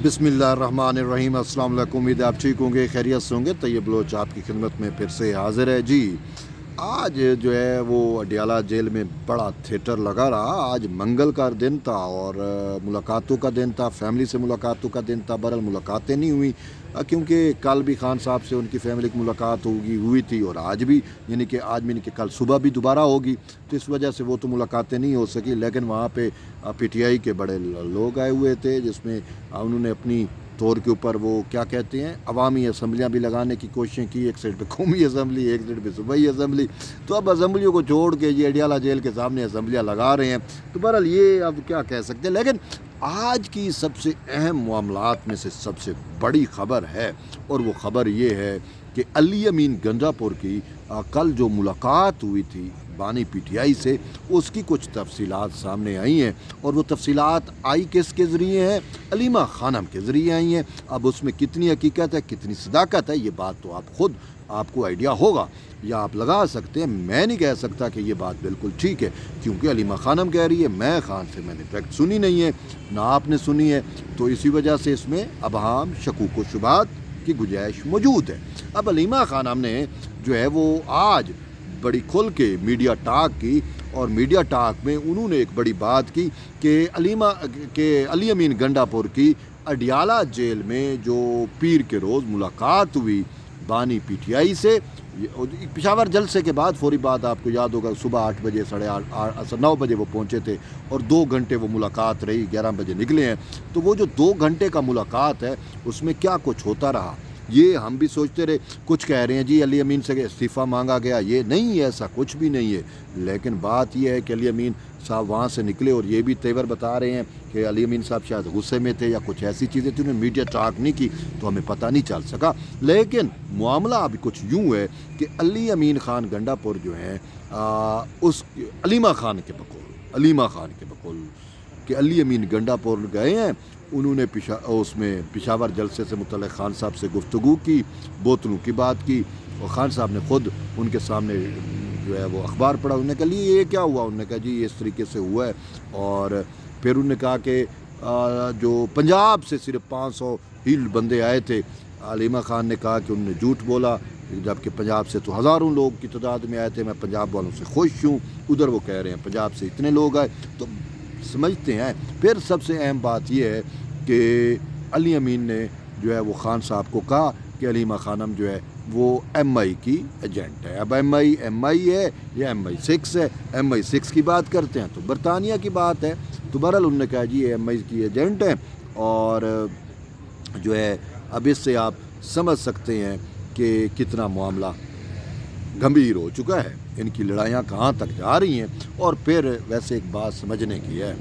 बिस्मिल्लाहिर्रहमानिर्रहीम। अस्सलाम वालेकुम। उम्मीद है आप ठीक होंगे, खैरियत से होंगे। तैयब बलोच आपकी खिदमत में फिर से हाजिर है जी। आज जो है वो अडियाला जेल में बड़ा थिएटर लगा रहा। आज मंगल का दिन था और मुलाकातों का दिन था, फैमिली से मुलाकातों का दिन था। बहरहाल मुलाकातें नहीं हुई क्योंकि कल भी खान साहब से उनकी फैमिली की मुलाकात हुई थी और आज भी, यानी कि आज यानी कि कल सुबह भी दोबारा होगी। तो इस वजह से वो तो मुलाकातें नहीं हो सकी। लेकिन वहाँ पे पीटीआई के बड़े लोग आए हुए थे, जिसमें उन्होंने अपनी तौर के ऊपर वो क्या कहते हैं अवामी असम्बलियाँ भी लगाने की कोशिशें की। एक साइड पे कौमी असम्बली, एक साइड पे सूबाई असम्बली। तो अब असम्बलियों को छोड़ के ये अडियाला जेल के सामने असम्बलियाँ लगा रहे हैं। तो बहरहाल ये अब क्या कह सकते हैं। लेकिन आज की सबसे अहम मामलात में से सबसे बड़ी ख़बर है और वो ख़बर ये है कि अली अमीन गंजापुर की कल जो मुलाकात हुई थी बानी पीटीआई से, उसकी कुछ तफसीलात सामने आई हैं। और वो तफसीलात आई किसके ज़रिए हैं? अलीमा खानम के ज़रिए आई हैं। अब उसमें कितनी हकीकत है, कितनी सदाकत है, ये बात तो आप ख़ुद आपको आइडिया होगा या आप लगा सकते हैं। मैं नहीं कह सकता कि ये बात बिल्कुल ठीक है, क्योंकि अलीमा खानम कह रही है। मैं खान से मैंने डायरेक्ट सुनी नहीं है, ना आपने सुनी है। तो इसी वजह से इसमें अबहाम, शकूक व शुबहात की गुंजाइश मौजूद है। अब अलीमा खानम ने जो है वो आज बड़ी खुल के मीडिया टॉक की और मीडिया टॉक में उन्होंने एक बड़ी बात की कि अली अमीन गंडापुर की अडियाला जेल में जो पीर के रोज़ मुलाकात हुई बानी पीटीआई से, पेशावर जलसे के बाद फौरी बात आपको याद होगा, सुबह 8 बजे 8:30 9 बजे वो पहुंचे थे और 2 घंटे वो मुलाकात रही, 11 बजे निकले हैं। तो वो जो 2 घंटे का मुलाकात है उसमें क्या कुछ होता रहा ये हम भी सोचते रहे। कुछ कह रहे हैं जी अली अमीन से इस्तीफ़ा मांगा गया, ये नहीं है, ऐसा कुछ भी नहीं है। लेकिन बात यह है कि अली अमीन साहब वहाँ से निकले और ये भी तेवर बता रहे हैं कि अली अमीन साहब शायद गुस्से में थे या कुछ ऐसी चीज़ें थी, उन्होंने मीडिया टॉक नहीं की तो हमें पता नहीं चल सका। लेकिन मामला अभी कुछ यूँ है कि अली अमीन खान गंडापुर जो हैं उस अलीमा खान के बकौल कि अली अमीन गंडापुर गए हैं। उन्होंने पेशावर जलसे से मुतल्लिक़ खान साहब से गुफ्तगू की, बोतलों की बात की और खान साहब ने ख़ुद उनके सामने जो है वो अखबार पढ़ा। उन्होंने कहा ये क्या हुआ? उन्होंने कहा जी इस तरीके से हुआ है। और फिर उन्होंने कहा कि जो पंजाब से सिर्फ 500 ही बंदे आए थे। अलीमा खान ने कहा कि उन्होंने झूठ बोला, जबकि पंजाब से तो हज़ारों लोग की तादाद में आए थे। मैं पंजाब वालों से खुश हूँ। उधर वो कह रहे हैं पंजाब से इतने लोग आए, तो समझते हैं। फिर सबसे अहम बात यह है कि अली अमीन ने जो है वो खान साहब को कहा कि अलीमा खानम जो है वो MI की एजेंट है। अब MI है या MI6 है? MI6 की बात करते हैं तो बरतानिया की बात है। तो बहरहाल उन्होंने कहा जी ये MI की एजेंट है। और जो है अब इससे आप समझ सकते हैं कि कितना मामला गंभीर हो चुका है, इनकी लड़ाइयाँ कहाँ तक जा रही हैं। और फिर वैसे एक बात समझने की है,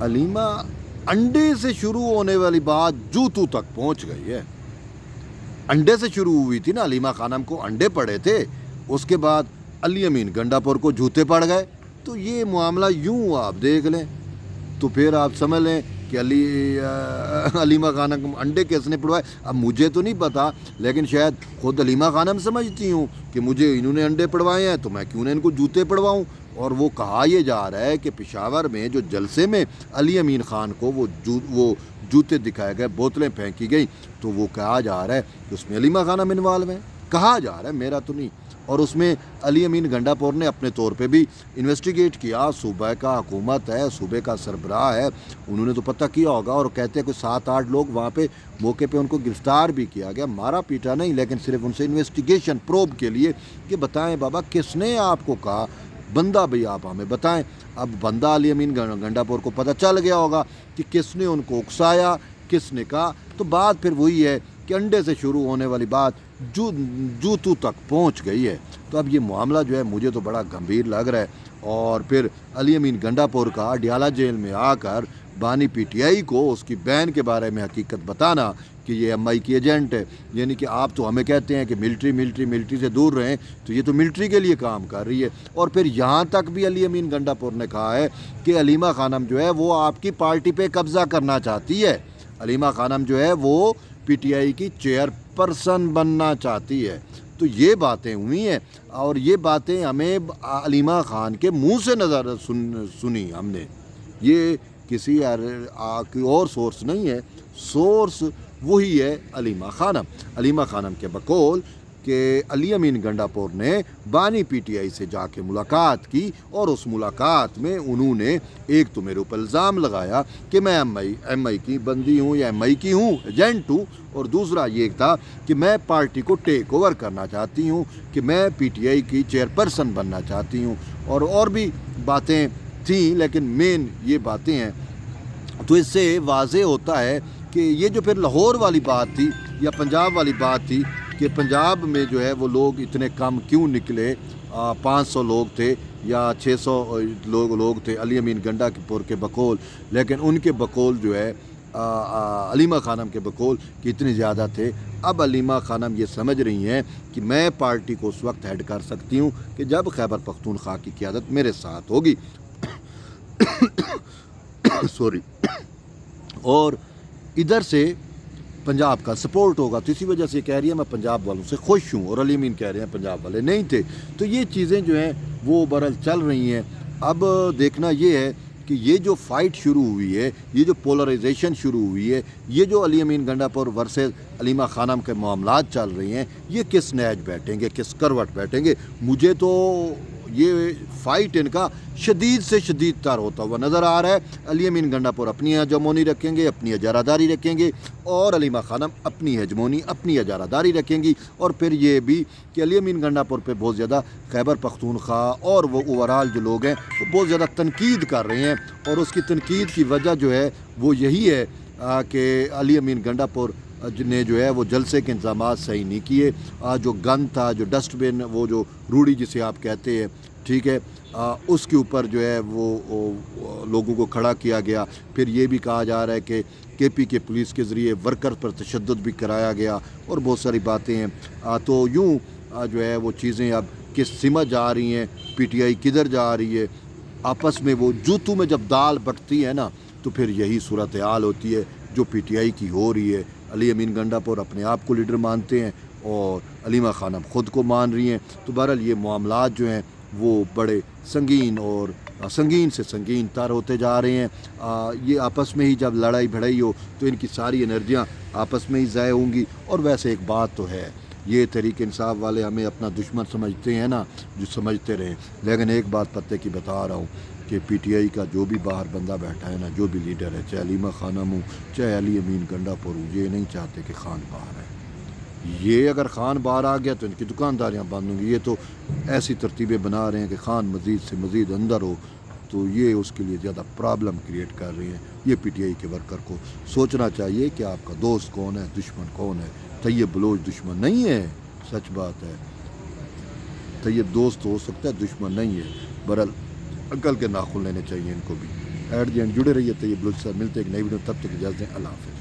अलीमा अंडे से शुरू होने वाली बात जूतू तक पहुँच गई है। अंडे से शुरू हुई थी ना, अलीमा खानम को अंडे पड़े थे, उसके बाद अली अमीन गंडापुर को जूते पड़ गए। तो ये मामला यूँ आप देख लें तो फिर आप समझ लें कि अलीमा खानम अंडे किसने पड़वाए। अब मुझे तो नहीं पता, लेकिन शायद खुद अलीमा खानम समझती हूँ कि मुझे इन्होंने अंडे पड़वाए हैं तो मैं क्यों ना इनको जूते पड़वाऊँ। और वो कहा यह जा रहा है कि पेशावर में जो जलसे में अली अमीन खान को वो जूते दिखाए गए, बोतलें फेंकी गई, तो वो कहा जा रहा है कि उसमें अलीमा खानम इन्वॉल्व है। कहा जा रहा है, मेरा तो नहीं। और उसमें अली अमीन गंडापुर ने अपने तौर पे भी इन्वेस्टिगेट किया। सूबे का हुकूमत है, सूबे का सरबराह है, उन्होंने तो पता किया होगा। और कहते हैं कि 7-8 लोग वहाँ पे मौके पे उनको गिरफ़्तार भी किया गया, मारा पीटा नहीं, लेकिन सिर्फ उनसे इन्वेस्टिगेशन प्रोब के लिए कि बताएं बाबा किसने आपको कहा, बंदा भी आप हमें बताएं। अब बंदा अली अमीन गंडापुर को पता चल गया होगा कि किसने उनको उकसाया, किसने कहा। तो बात फिर वही है कि अंडे से शुरू होने वाली बात जूतू तक पहुंच गई है। तो अब ये मामला जो है मुझे तो बड़ा गंभीर लग रहा है। और फिर अली अमीन गंडापुर का अडियाला जेल में आकर बानी पीटीआई को उसकी बहन के बारे में हकीकत बताना कि ये MI की एजेंट है। यानी कि आप तो हमें कहते हैं कि मिलिट्री से दूर रहें, तो ये तो मिलिट्री के लिए काम कर रही है। और फिर यहाँ तक भी अली अमीन गंडापुर ने कहा है कि अलीमा खानम जो है वो आपकी पार्टी पे कब्ज़ा करना चाहती है। अलीमा खानम जो है वो पीटीआई की चेयरपर्सन बनना चाहती है। तो ये बातें हुई हैं और ये बातें हमें अलीमा खान के मुंह से सुनी हमने। ये کسی کوئی اور سورس نہیں ہے، سورس وہی ہے علیمہ خانم۔ علیمہ خانم کے بقول کہ علی امین گنڈا پور نے بانی پی ٹی آئی سے جا کے ملاقات کی، اور اس ملاقات میں انہوں نے ایک تو میرے اوپر الزام لگایا کہ میں ایم آئی کی بندی ہوں یا ایم آئی کی ہوں، ایجنٹ ہوں، اور دوسرا یہ تھا کہ میں پارٹی کو ٹیک اوور کرنا چاہتی ہوں، کہ میں پی ٹی آئی کی چیئرپرسن بننا چاہتی ہوں، اور بھی باتیں تھیں، لیکن مین یہ باتیں ہیں۔ تو اس سے واضح ہوتا ہے کہ یہ جو پھر لاہور والی بات تھی یا پنجاب والی بات تھی کہ پنجاب میں جو ہے وہ لوگ اتنے کم کیوں نکلے، 500 لوگ تھے یا 600 لوگ تھے علی امین گنڈا پور کے بقول، لیکن ان کے بقول جو ہے علیمہ خانم کے بقول کہ اتنے زیادہ تھے۔ اب علیمہ خانم یہ سمجھ رہی ہیں کہ میں پارٹی کو اس وقت ہیڈ کر سکتی ہوں کہ جب خیبر پختونخوا کی قیادت میرے ساتھ ہوگی سوری، اور ادھر سے پنجاب کا سپورٹ ہوگا، تو اسی وجہ سے کہہ رہی ہے میں پنجاب والوں سے خوش ہوں، اور علی امین کہہ رہے ہیں پنجاب والے نہیں تھے۔ تو یہ چیزیں جو ہیں وہ برحال چل رہی ہیں۔ اب دیکھنا یہ ہے کہ یہ جو فائٹ شروع ہوئی ہے، یہ جو پولرائزیشن شروع ہوئی ہے، یہ جو علی امین گنڈا پور ورسز علیمہ خانم کے معاملات چل رہے ہیں، یہ کس نہج بیٹھیں گے، کس کروٹ بیٹھیں گے؟ مجھے تو یہ فائٹ ان کا شدید سے شدید تر ہوتا ہوا نظر آ رہا ہے۔ علی امین گنڈا پور اپنی ہجمونی رکھیں گے، اپنی اجارہ داری رکھیں گے، اور علیمہ خانم اپنی ہجمونی، اپنی اجارہ داری رکھیں گی۔ اور پھر یہ بھی کہ علی امین گنڈا پور پہ بہت زیادہ خیبر پختونخوا اور وہ اوورال جو لوگ ہیں وہ بہت زیادہ تنقید کر رہے ہیں، اور اس کی تنقید کی وجہ جو ہے وہ یہی ہے کہ علی امین گنڈا پور نے جو ہے وہ جلسے کے انتظامات صحیح نہیں کیے، جو گن تھا، جو ڈسٹ بن، وہ جو روڑی جسے آپ کہتے ہیں، ٹھیک ہے، اس کے اوپر جو ہے وہ لوگوں کو کھڑا کیا گیا۔ پھر یہ بھی کہا جا رہا ہے کہ کے پی کے پولیس کے ذریعے ورکر پر تشدد بھی کرایا گیا، اور بہت ساری باتیں ہیں۔ تو یوں جو ہے وہ چیزیں اب کس سمت جا رہی ہیں، پی ٹی آئی کدھر جا رہی ہے، آپس میں وہ جوتوں میں جب دال بٹتی ہے نا تو پھر یہی صورتحال ہوتی ہے جو پی ٹی آئی کی ہو رہی ہے۔ علی امین گنڈا پور اپنے آپ کو لیڈر مانتے ہیں اور علیمہ خانم خود کو مان رہی ہیں، تو بہرحال یہ معاملات جو ہیں وہ بڑے سنگین اور سنگین سے سنگین تر ہوتے جا رہے ہیں۔ یہ آپس میں ہی جب لڑائی بھڑائی ہو تو ان کی ساری انرجیاں آپس میں ہی ضائع ہوں گی۔ اور ویسے ایک بات تو ہے، یہ تحریک انصاف والے ہمیں اپنا دشمن سمجھتے ہیں نا، جو سمجھتے رہیں، لیکن ایک بات پتے کی بتا رہا ہوں کہ پی ٹی آئی کا جو بھی باہر بندہ بیٹھا ہے نا، جو بھی لیڈر ہے، چاہے علیمہ خانم ہوں، چاہے علی امین گنڈا پور ہوں، یہ نہیں چاہتے کہ خان باہر ہے۔ یہ اگر خان باہر آ گیا تو ان کی دکانداریاں بند ہوں گی۔ یہ تو ایسی ترتیبیں بنا رہے ہیں کہ خان مزید سے مزید اندر ہو، تو یہ اس کے لیے زیادہ پرابلم کریٹ کر رہے ہیں۔ یہ پی ٹی آئی کے ورکر کو سوچنا چاہیے کہ آپ کا دوست کون ہے، دشمن کون ہے۔ طیب بلوچ دشمن نہیں ہے، سچ بات ہے، طیب دوست ہو سکتا ہے، دشمن نہیں ہے۔ برحال عقل کے ناخن لینے چاہیے ان کو بھی۔ ایٹ دی اینڈ جڑے رہیے طیب بلوچ سے، ملتے ایک نئی ویڈیو، تب تک اجازت دیں، اللہ حافظ۔